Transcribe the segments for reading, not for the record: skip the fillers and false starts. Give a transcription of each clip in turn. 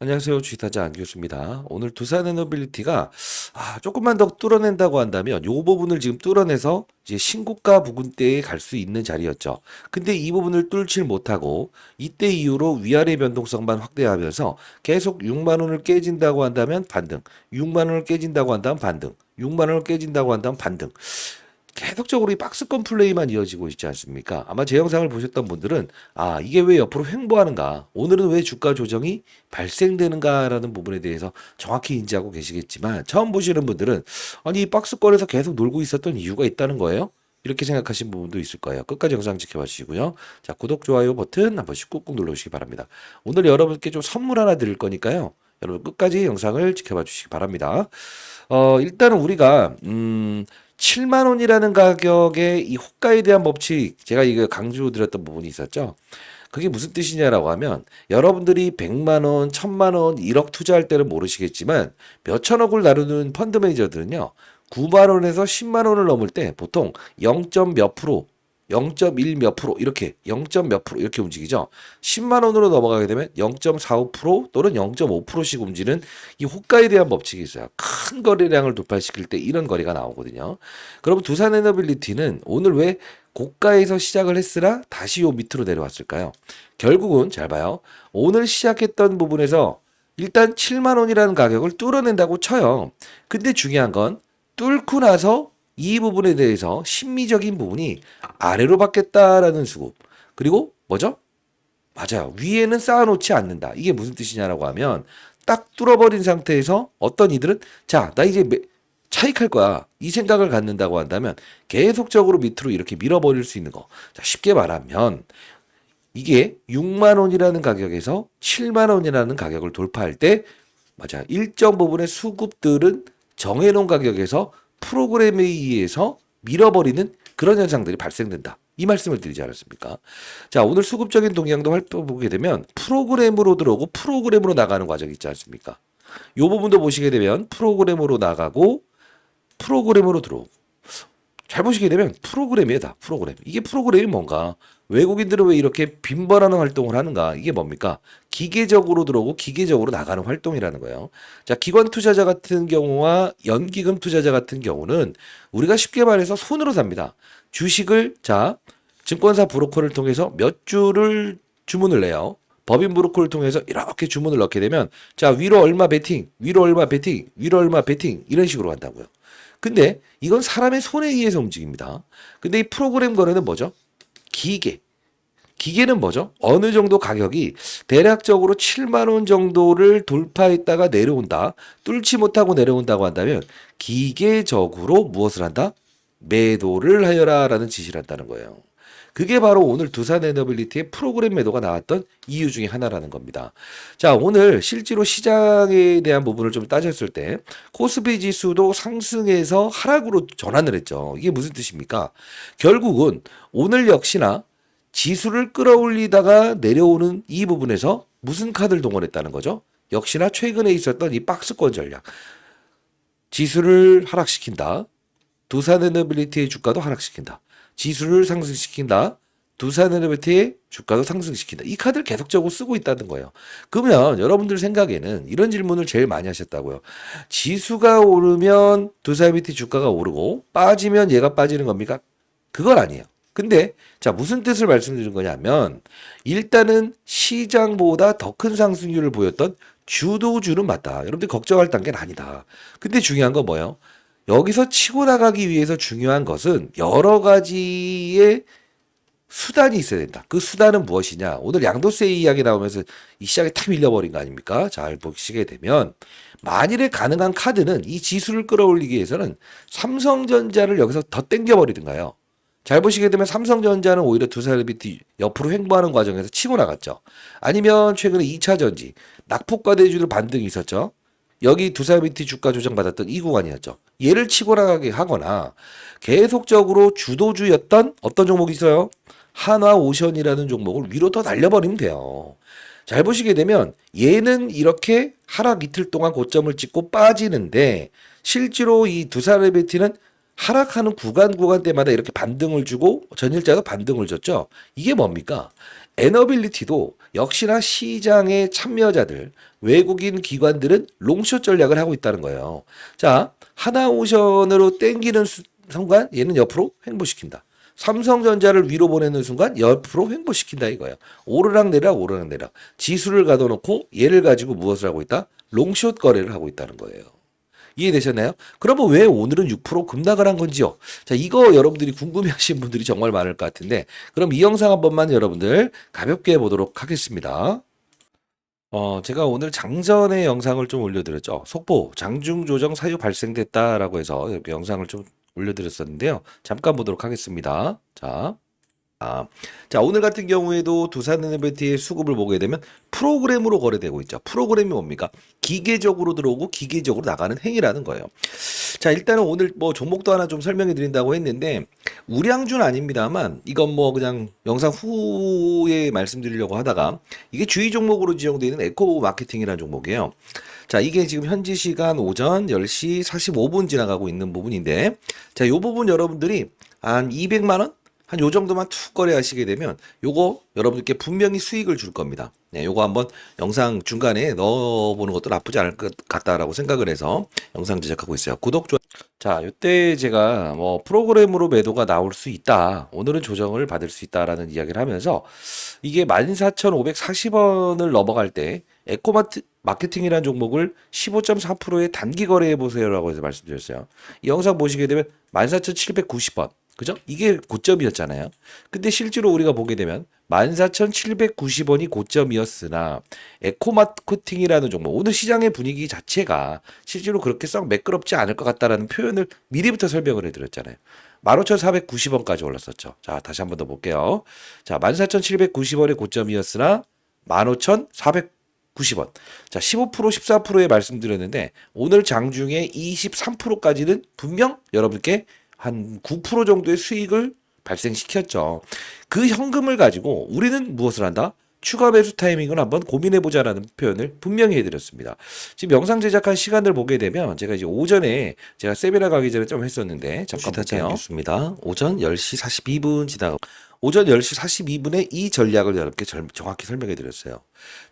안녕하세요. 주식타자 안교수입니다. 오늘 두산에너빌리티가 조금만 더 뚫어낸다고 한다면 요 부분을 지금 뚫어내서 이제 신고가 부근대에 갈 수 있는 자리였죠. 근데 이 부분을 뚫질 못하고 이때 이후로 위아래 변동성만 확대하면서 계속 6만 원을 깨진다고 한다면 반등, 6만 원을 깨진다고 한다면 반등, 6만 원을 깨진다고 한다면 반등. 계속적으로 이 박스권 플레이만 이어지고 있지 않습니까? 아마 제 영상을 보셨던 분들은 이게 왜 옆으로 횡보하는가? 오늘은 왜 주가 조정이 발생되는가라는 부분에 대해서 정확히 인지하고 계시겠지만 처음 보시는 분들은 아니 이 박스권에서 계속 놀고 있었던 이유가 있다는 거예요. 이렇게 생각하신 부분도 있을 거예요. 끝까지 영상 지켜봐 주시고요. 자, 구독, 좋아요 버튼 한 번씩 꾹꾹 눌러주시기 바랍니다. 오늘 여러분께 좀 선물 하나 드릴 거니까요. 여러분 끝까지 영상을 지켜봐 주시기 바랍니다. 일단은 우리가 7만 원이라는 가격의 이 호가에 대한 법칙 제가 이거 강조드렸던 부분이 있었죠. 그게 무슨 뜻이냐라고 하면 여러분들이 100만 원, 1000만 원, 1억 투자할 때는 모르시겠지만 몇천억을 다루는 펀드 매니저들은요. 9만 원에서 10만 원을 넘을 때 보통 0. 몇 프로 0.1 몇 프로 이렇게 0. 몇 프로 이렇게 움직이죠. 10만 원으로 넘어가게 되면 0.45% 또는 0.5%씩 움직이는 이 호가에 대한 법칙이 있어요. 큰 거래량을 돌파시킬 때 이런 거래가 나오거든요. 그럼 두산에너빌리티는 오늘 왜 고가에서 시작을 했으나 다시 요 밑으로 내려왔을까요? 결국은 잘 봐요. 오늘 시작했던 부분에서 일단 7만 원이라는 가격을 뚫어낸다고 쳐요. 근데 중요한 건 뚫고 나서 이 부분에 대해서 심미적인 부분이 아래로 받겠다라는 수급. 그리고 뭐죠? 맞아요. 위에는 쌓아놓지 않는다. 이게 무슨 뜻이냐라고 하면 딱 뚫어버린 상태에서 어떤 이들은 자, 나 이제 차익할 거야. 이 생각을 갖는다고 한다면 계속적으로 밑으로 이렇게 밀어버릴 수 있는 거. 자, 쉽게 말하면 이게 6만 원이라는 가격에서 7만 원이라는 가격을 돌파할 때 맞아. 일정 부분의 수급들은 정해놓은 가격에서 프로그램에 의해서 밀어버리는 그런 현상들이 발생된다. 이 말씀을 드리지 않았습니까? 자, 오늘 수급적인 동향도 살펴보게 되면 프로그램으로 들어오고 프로그램으로 나가는 과정이 있지 않습니까? 이 부분도 보시게 되면 프로그램으로 나가고 프로그램으로 들어오고 잘 보시게 되면 프로그램이다. 프로그램. 이게 프로그램이 뭔가? 외국인들은 왜 이렇게 빈번한 활동을 하는가? 이게 뭡니까? 기계적으로 들어오고 기계적으로 나가는 활동이라는 거예요. 자, 기관 투자자 같은 경우와 연기금 투자자 같은 경우는 우리가 쉽게 말해서 손으로 삽니다. 주식을 증권사 브로커를 통해서 몇 주를 주문을 내요. 법인 브로커를 통해서 이렇게 주문을 넣게 되면 위로 얼마 베팅, 위로 얼마 베팅, 위로 얼마 베팅 이런 식으로 한다고요. 근데 이건 사람의 손에 의해서 움직입니다. 근데 이 프로그램 거래는 뭐죠? 기계. 기계는 뭐죠? 어느 정도 가격이 대략적으로 7만 원 정도를 돌파했다가 내려온다. 뚫지 못하고 내려온다고 한다면 기계적으로 무엇을 한다? 매도를 하여라라는 지시를 한다는 거예요. 그게 바로 오늘 두산에너빌리티의 프로그램 매도가 나왔던 이유 중에 하나라는 겁니다. 자, 오늘 실제로 시장에 대한 부분을 좀 따졌을 때 코스피 지수도 상승해서 하락으로 전환을 했죠. 이게 무슨 뜻입니까? 결국은 오늘 역시나 지수를 끌어올리다가 내려오는 이 부분에서 무슨 카드를 동원했다는 거죠? 역시나 최근에 있었던 이 박스권 전략. 지수를 하락시킨다. 두산에너빌리티의 주가도 하락시킨다. 지수를 상승시킨다. 두산에너빌리티의 주가도 상승시킨다. 이 카드를 계속적으로 쓰고 있다는 거예요. 그러면 여러분들 생각에는 이런 질문을 제일 많이 하셨다고요. 지수가 오르면 두산에너빌리티 주가가 오르고 빠지면 얘가 빠지는 겁니까? 그건 아니에요. 근데 무슨 뜻을 말씀드린 거냐면 일단은 시장보다 더 큰 상승률을 보였던 주도주는 맞다. 여러분들 걱정할 단계는 아니다. 근데 중요한 건 뭐예요? 여기서 치고 나가기 위해서 중요한 것은 여러 가지의 수단이 있어야 된다. 그 수단은 무엇이냐? 오늘 양도세 이야기 나오면서 이 시장에 탁 밀려버린 거 아닙니까? 잘 보시게 되면 만일에 가능한 카드는 이 지수를 끌어올리기 위해서는 삼성전자를 여기서 더 땡겨버리든가요. 잘 보시게 되면 삼성전자는 오히려 두산에너빌리티 옆으로 횡보하는 과정에서 치고 나갔죠. 아니면 최근에 2차 전지 낙폭과대주로 반등이 있었죠. 여기 두산에너빌리티 주가 조정받았던 이 구간이었죠. 얘를 치고 나가게 하거나 계속적으로 주도주였던 어떤 종목이 있어요? 한화오션이라는 종목을 위로 더 날려버리면 돼요. 잘 보시게 되면 얘는 이렇게 하락 이틀 동안 고점을 찍고 빠지는데 실제로 이 두산에너빌리티는 하락하는 구간 때마다 이렇게 반등을 주고 전일자도 반등을 줬죠. 이게 뭡니까? 에너빌리티도 역시나 시장의 참여자들, 외국인 기관들은 롱숏 전략을 하고 있다는 거예요. 자, 하나오션으로 땡기는 순간 얘는 옆으로 횡보시킨다. 삼성전자를 위로 보내는 순간 옆으로 횡보시킨다 이거예요. 오르락내리락 오르락내리락. 지수를 가둬놓고 얘를 가지고 무엇을 하고 있다? 롱숏 거래를 하고 있다는 거예요. 이해되셨나요? 그러면 왜 오늘은 6% 급락을 한 건지요? 자, 이거 여러분들이 궁금해하시는 분들이 정말 많을 것 같은데, 그럼 이 영상 한 번만 여러분들 가볍게 보도록 하겠습니다. 제가 오늘 장전의 영상을 좀 올려드렸죠. 속보, 장중 조정 사유 발생됐다라고 해서 이렇게 영상을 좀 올려드렸었는데요. 잠깐 보도록 하겠습니다. 아, 자, 오늘 같은 경우에도 두산에너비티의 수급을 보게 되면 프로그램으로 거래되고 있죠. 프로그램이 뭡니까? 기계적으로 들어오고 기계적으로 나가는 행위라는 거예요. 자, 일단은 오늘 뭐 종목도 하나 좀 설명해 드린다고 했는데, 우량주는 아닙니다만, 이건 뭐 그냥 영상 후에 말씀드리려고 하다가, 이게 주의 종목으로 지정되어 있는 에코 마케팅이라는 종목이에요. 자, 이게 지금 현지 시간 오전 10시 45분 지나가고 있는 부분인데, 자, 요 부분 여러분들이 한 200만 원? 한 요 정도만 툭 거래하시게 되면 요거 여러분들께 분명히 수익을 줄 겁니다. 네, 요거 한번 영상 중간에 넣어보는 것도 나쁘지 않을 것 같다라고 생각을 해서 영상 제작하고 있어요. 구독, 좋아요. 자, 요때 제가 뭐 프로그램으로 매도가 나올 수 있다. 오늘은 조정을 받을 수 있다라는 이야기를 하면서 이게 14,540원을 넘어갈 때 에코마트 마케팅이라는 종목을 15.4%의 단기 거래해 보세요라고 해서 말씀드렸어요. 이 영상 보시게 되면 14,790원. 그죠? 이게 고점이었잖아요. 근데 실제로 우리가 보게 되면 14,790원이 고점이었으나 에코마케팅이라는 종목, 오늘 시장의 분위기 자체가 실제로 그렇게 썩 매끄럽지 않을 것 같다라는 표현을 미리부터 설명을 해드렸잖아요. 15,490원까지 올랐었죠. 자, 다시 한 번 더 볼게요. 자, 14,790원의 고점이었으나 15,490원. 자, 15% 14%에 말씀드렸는데 오늘 장중에 23%까지는 분명 여러분께 한 9% 정도의 수익을 발생시켰죠. 그 현금을 가지고 우리는 무엇을 한다? 추가 매수 타이밍을 한번 고민해보자라는 표현을 분명히 해드렸습니다. 지금 영상 제작한 시간을 보게 되면 제가 이제 오전에 제가 세미나 가기 전에 좀 했었는데 잠깐 볼게요. 오전 10시 42분 지나가 오전 10시 42분에 이 전략을 여러분께 정확히 설명해 드렸어요.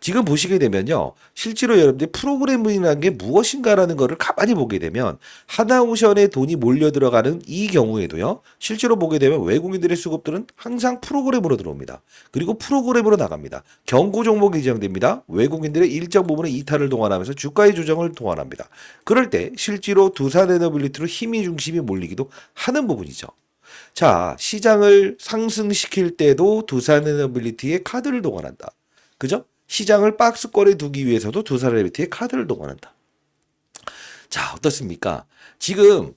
지금 보시게 되면요. 실제로 여러분들이 프로그래밍이라는 게 무엇인가라는 거를 가만히 보게 되면 하나오션에 돈이 몰려 들어가는 이 경우에도요. 실제로 보게 되면 외국인들의 수급들은 항상 프로그램으로 들어옵니다. 그리고 프로그램으로 나갑니다. 경고 종목이 지정됩니다. 외국인들의 일정 부분의 이탈을 동반하면서 주가의 조정을 동반합니다. 그럴 때 실제로 두산에너빌리티로 힘이 중심이 몰리기도 하는 부분이죠. 자, 시장을 상승시킬 때도 두산에너빌리티의 카드를 동원한다. 그죠? 시장을 박스권에 두기 위해서도 두산에너빌리티의 카드를 동원한다. 자, 어떻습니까? 지금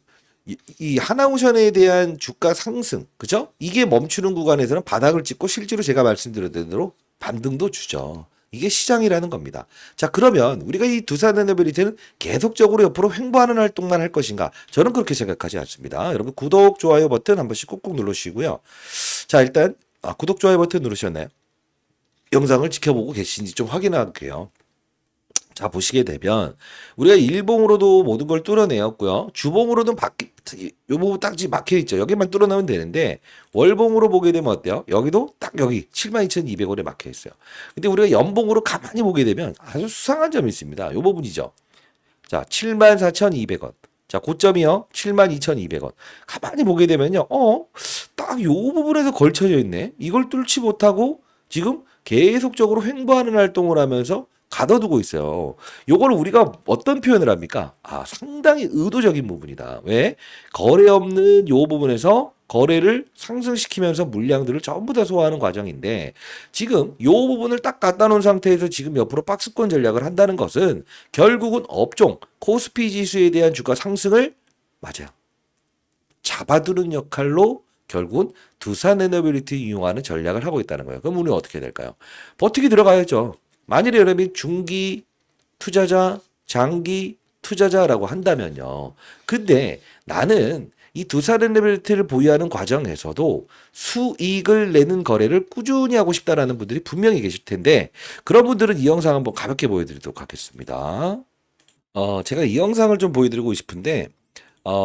이 하나오션에 대한 주가 상승, 그죠? 이게 멈추는 구간에서는 바닥을 찍고 실제로 제가 말씀드렸던 대로 반등도 주죠. 이게 시장이라는 겁니다. 자, 그러면 우리가 이 두산에너빌리티는 계속적으로 옆으로 횡보하는 활동만 할 것인가? 저는 그렇게 생각하지 않습니다. 여러분 구독, 좋아요 버튼 한 번씩 꾹꾹 누르시고요. 자, 일단 구독, 좋아요 버튼 누르셨나요? 영상을 지켜보고 계신지 좀 확인할게요. 자, 보시게 되면 우리가 일봉으로도 모든 걸 뚫어내었고요. 주봉으로도 요 부분 딱 지금 막혀 있죠. 여기만 뚫어내면 되는데 월봉으로 보게 되면 어때요? 여기도 딱 여기 72,200원에 막혀 있어요. 근데 우리가 연봉으로 가만히 보게 되면 아주 수상한 점이 있습니다. 요 부분이죠. 자, 74,200원. 자, 고점이요. 72,200원. 가만히 보게 되면요. 딱 요 부분에서 걸쳐져 있네. 이걸 뚫지 못하고 지금 계속적으로 횡보하는 활동을 하면서 가둬두고 있어요. 요걸 우리가 어떤 표현을 합니까? 상당히 의도적인 부분이다. 왜? 거래 없는 요 부분에서 거래를 상승시키면서 물량들을 전부 다 소화하는 과정인데 지금 요 부분을 딱 갖다 놓은 상태에서 지금 옆으로 박스권 전략을 한다는 것은 결국은 업종 코스피 지수에 대한 주가 상승을 맞아요. 잡아두는 역할로 결국은 두산에너빌리티 이용하는 전략을 하고 있다는 거예요. 그럼 우리는 어떻게 될까요? 버티기 들어가야죠. 만일에 여러분이 중기 투자자, 장기 투자자라고 한다면요. 근데 나는 이 두산에너빌리티를 보유하는 과정에서도 수익을 내는 거래를 꾸준히 하고 싶다라는 분들이 분명히 계실 텐데 그런 분들은 이 영상 한번 가볍게 보여드리도록 하겠습니다. 제가 이 영상을 좀 보여드리고 싶은데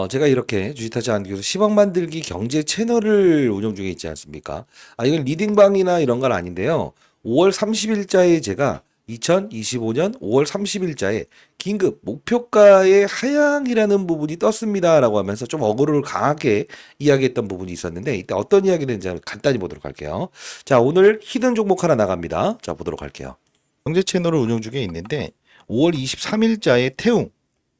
제가 이렇게 주식타자 안기에서 10억 만들기 경제 채널을 운영 중에 있지 않습니까? 이건 리딩방이나 이런 건 아닌데요. 5월 30일자에 제가 2025년 5월 30일자에 긴급 목표가의 하향이라는 부분이 떴습니다라고 하면서 좀 어그로를 강하게 이야기했던 부분이 있었는데 이때 어떤 이야기를 했는지 간단히 보도록 할게요. 자, 오늘 히든 종목 하나 나갑니다. 자, 보도록 할게요. 경제 채널을 운영 중에 있는데 5월 23일자에 태웅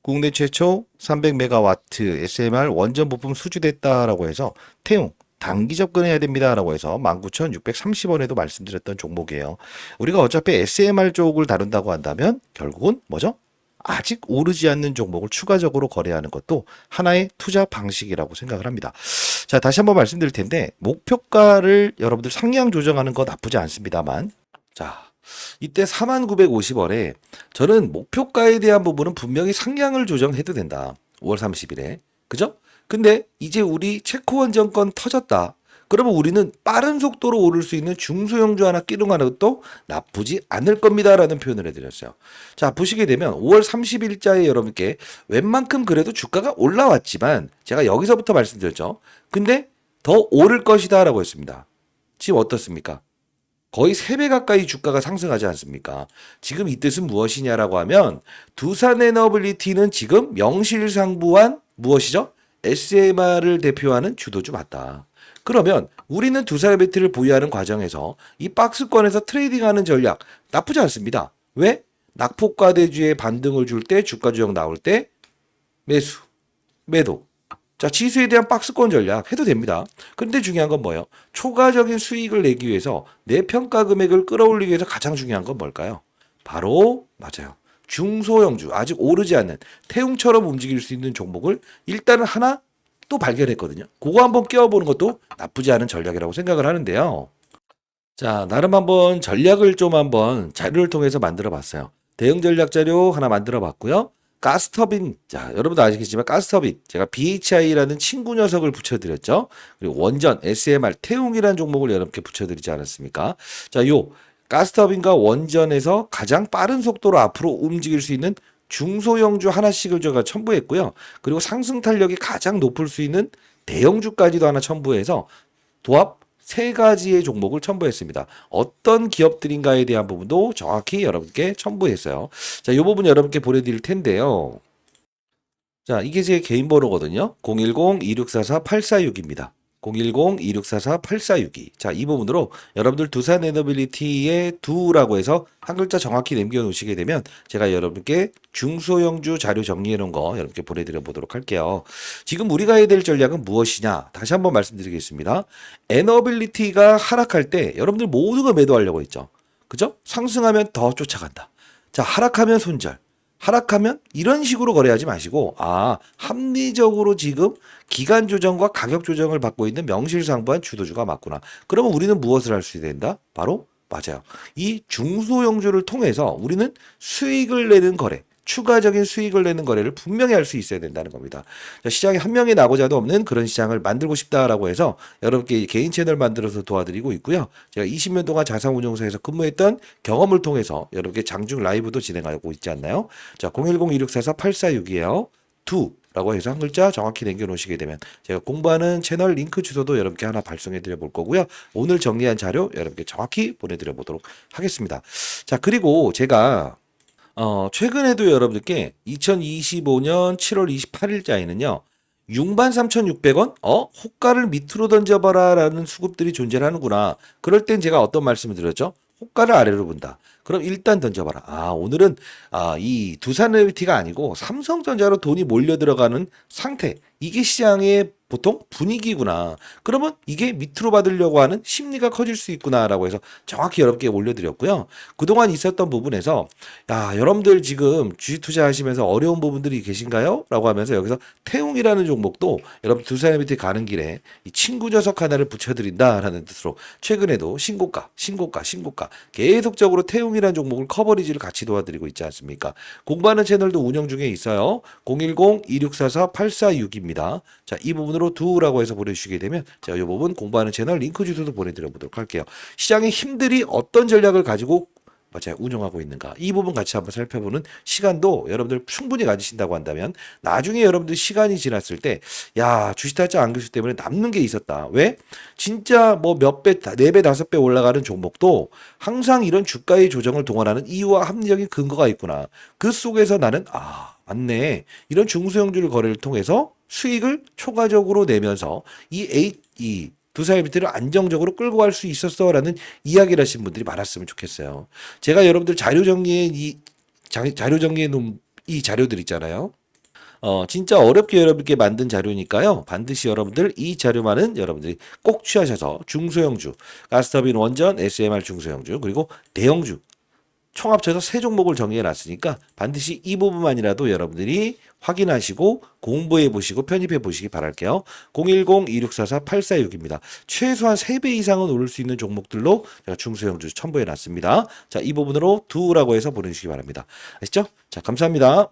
국내 최초 300메가와트 SMR 원전 부품 수주됐다라고 해서 태웅 단기 접근해야 됩니다라고 해서 19,630원에도 말씀드렸던 종목이에요. 우리가 어차피 SMR 쪽을 다룬다고 한다면 결국은 뭐죠? 아직 오르지 않는 종목을 추가적으로 거래하는 것도 하나의 투자 방식이라고 생각을 합니다. 자, 다시 한번 말씀드릴 텐데 목표가를 여러분들 상향 조정하는 거 나쁘지 않습니다만 자, 이때 4950원에 저는 목표가에 대한 부분은 분명히 상향을 조정해도 된다. 5월 30일에. 그죠? 근데 이제 우리 체코원전권 터졌다. 그러면 우리는 빠른 속도로 오를 수 있는 중소형주 하나 끼름하는 것도 나쁘지 않을 겁니다라는 표현을 해드렸어요. 자, 보시게 되면 5월 30일자에 여러분께 웬만큼 그래도 주가가 올라왔지만 제가 여기서부터 말씀드렸죠. 근데 더 오를 것이다라고 했습니다. 지금 어떻습니까? 거의 3배 가까이 주가가 상승하지 않습니까? 지금 이 뜻은 무엇이냐라고 하면 두산에너빌리티는 지금 명실상부한 무엇이죠? SMR을 대표하는 주도주 맞다. 그러면 우리는 두산에너빌리티를 보유하는 과정에서 이 박스권에서 트레이딩하는 전략 나쁘지 않습니다. 왜? 낙폭과대주의 반등을 줄 때 주가 조정 나올 때 매수, 매도. 자, 지수에 대한 박스권 전략 해도 됩니다. 근데 중요한 건 뭐예요? 초과적인 수익을 내기 위해서 내 평가 금액을 끌어올리기 위해서 가장 중요한 건 뭘까요? 바로 맞아요. 중소형주, 아직 오르지 않는 태웅처럼 움직일 수 있는 종목을 일단은 하나 또 발견했거든요. 그거 한번 끼워보는 것도 나쁘지 않은 전략이라고 생각을 하는데요. 자, 나름 한번 전략을 좀 한번 자료를 통해서 만들어 봤어요. 대응 전략 자료 하나 만들어 봤고요. 가스터빈, 자, 여러분도 아시겠지만 가스터빈, 제가 BHI라는 친구 녀석을 붙여드렸죠. 그리고 원전, SMR, 태웅이라는 종목을 여러분께 붙여드리지 않았습니까? 자, 요 가스터빈과 원전에서 가장 빠른 속도로 앞으로 움직일 수 있는 중소형주 하나씩을 제가 첨부했고요. 그리고 상승 탄력이 가장 높을 수 있는 대형주까지도 하나 첨부해서 도합 3가지의 종목을 첨부했습니다. 어떤 기업들인가에 대한 부분도 정확히 여러분께 첨부했어요. 자, 이 부분 여러분께 보내드릴 텐데요. 자, 이게 제 개인 번호거든요. 010-2644-846입니다. 010-2644-8462. 자, 이 부분으로 여러분들 두산 에너빌리티의 두라고 해서 한 글자 정확히 남겨 놓으시게 되면 제가 여러분께 중소형주 자료 정리해 놓은 거 여러분께 보내드려 보도록 할게요. 지금 우리가 해야 될 전략은 무엇이냐? 다시 한번 말씀드리겠습니다. 에너빌리티가 하락할 때 여러분들 모두가 매도하려고 했죠. 그죠? 상승하면 더 쫓아간다. 자, 하락하면 손절. 하락하면 이런 식으로 거래하지 마시고 합리적으로 지금 기간 조정과 가격 조정을 받고 있는 명실상부한 주도주가 맞구나. 그러면 우리는 무엇을 할 수 된다? 바로 맞아요. 이 중소형주를 통해서 우리는 수익을 내는 거래, 추가적인 수익을 내는 거래를 분명히 할 수 있어야 된다는 겁니다. 자, 시장에 한 명의 나고자도 없는 그런 시장을 만들고 싶다라고 해서 여러분께 개인 채널 만들어서 도와드리고 있고요. 제가 20년 동안 자산운용사에서 근무했던 경험을 통해서 여러분께 장중 라이브도 진행하고 있지 않나요? 자, 010-2644-8462에요. 라고 해서 한 글자 정확히 남겨놓으시게 되면 제가 공부하는 채널 링크 주소도 여러분께 하나 발송해 드려 볼 거고요. 오늘 정리한 자료 여러분께 정확히 보내드려 보도록 하겠습니다. 자, 그리고 제가 최근에도 여러분들께 2025년 7월 28일자에는요. 63,600원? 호가를 밑으로 던져봐라 라는 수급들이 존재하는구나. 그럴 땐 제가 어떤 말씀을 드렸죠? 호가를 아래로 본다. 그럼 일단 던져봐라. 오늘은 이 두산에너비티가 아니고 삼성전자로 돈이 몰려 들어가는 상태. 이게 시장의 보통 분위기구나. 그러면 이게 밑으로 받으려고 하는 심리가 커질 수 있구나라고 해서 정확히 여러분께 올려드렸고요. 그동안 있었던 부분에서 여러분들 지금 주식 투자하시면서 어려운 부분들이 계신가요? 라고 하면서 여기서 태웅이라는 종목도 여러분 두산에너비티 가는 길에 이 친구 녀석 하나를 붙여드린다라는 뜻으로 최근에도 신고가 계속적으로 태웅이라는 종목을 커버리지를 같이 도와드리고 있지 않습니까? 공부하는 채널도 운영 중에 있어요. 010-2644-8462입니다. 자, 이 부분으로 두라고 해서 보내주시게 되면 제가 이 부분 공부하는 채널 링크 주소도 보내드려 보도록 할게요. 시장의 힘들이 어떤 전략을 가지고 맞아요. 운용하고 있는가. 이 부분 같이 한번 살펴보는 시간도 여러분들 충분히 가지신다고 한다면 나중에 여러분들 시간이 지났을 때, 야, 주식타짜 안교수 때문에 남는 게 있었다. 왜? 진짜 뭐 몇 배, 네 배, 다섯 배 올라가는 종목도 항상 이런 주가의 조정을 동원하는 이유와 합리적인 근거가 있구나. 그 속에서 나는, 맞네. 이런 중소형주를 거래를 통해서 수익을 초과적으로 내면서 이 두사의 밑을 안정적으로 끌고 갈 수 있었어라는 이야기를 하신 분들이 많았으면 좋겠어요. 제가 여러분들 자료 정리해 놓은 이 자료들 있잖아요. 진짜 어렵게 여러분께 만든 자료니까요. 반드시 여러분들 이 자료만은 여러분들이 꼭 취하셔서 중소형주, 가스터빈 원전, SMR 중소형주, 그리고 대형주 총 합쳐서 세 종목을 정리해 놨으니까 반드시 이 부분만이라도 여러분들이 확인하시고 공부해 보시고 편입해 보시기 바랄게요. 010-2644-8466입니다. 최소한 3배 이상은 오를 수 있는 종목들로 제가 중소형주 첨부해 놨습니다. 자, 이 부분으로 두라고 해서 보내주시기 바랍니다. 아시죠? 자, 감사합니다.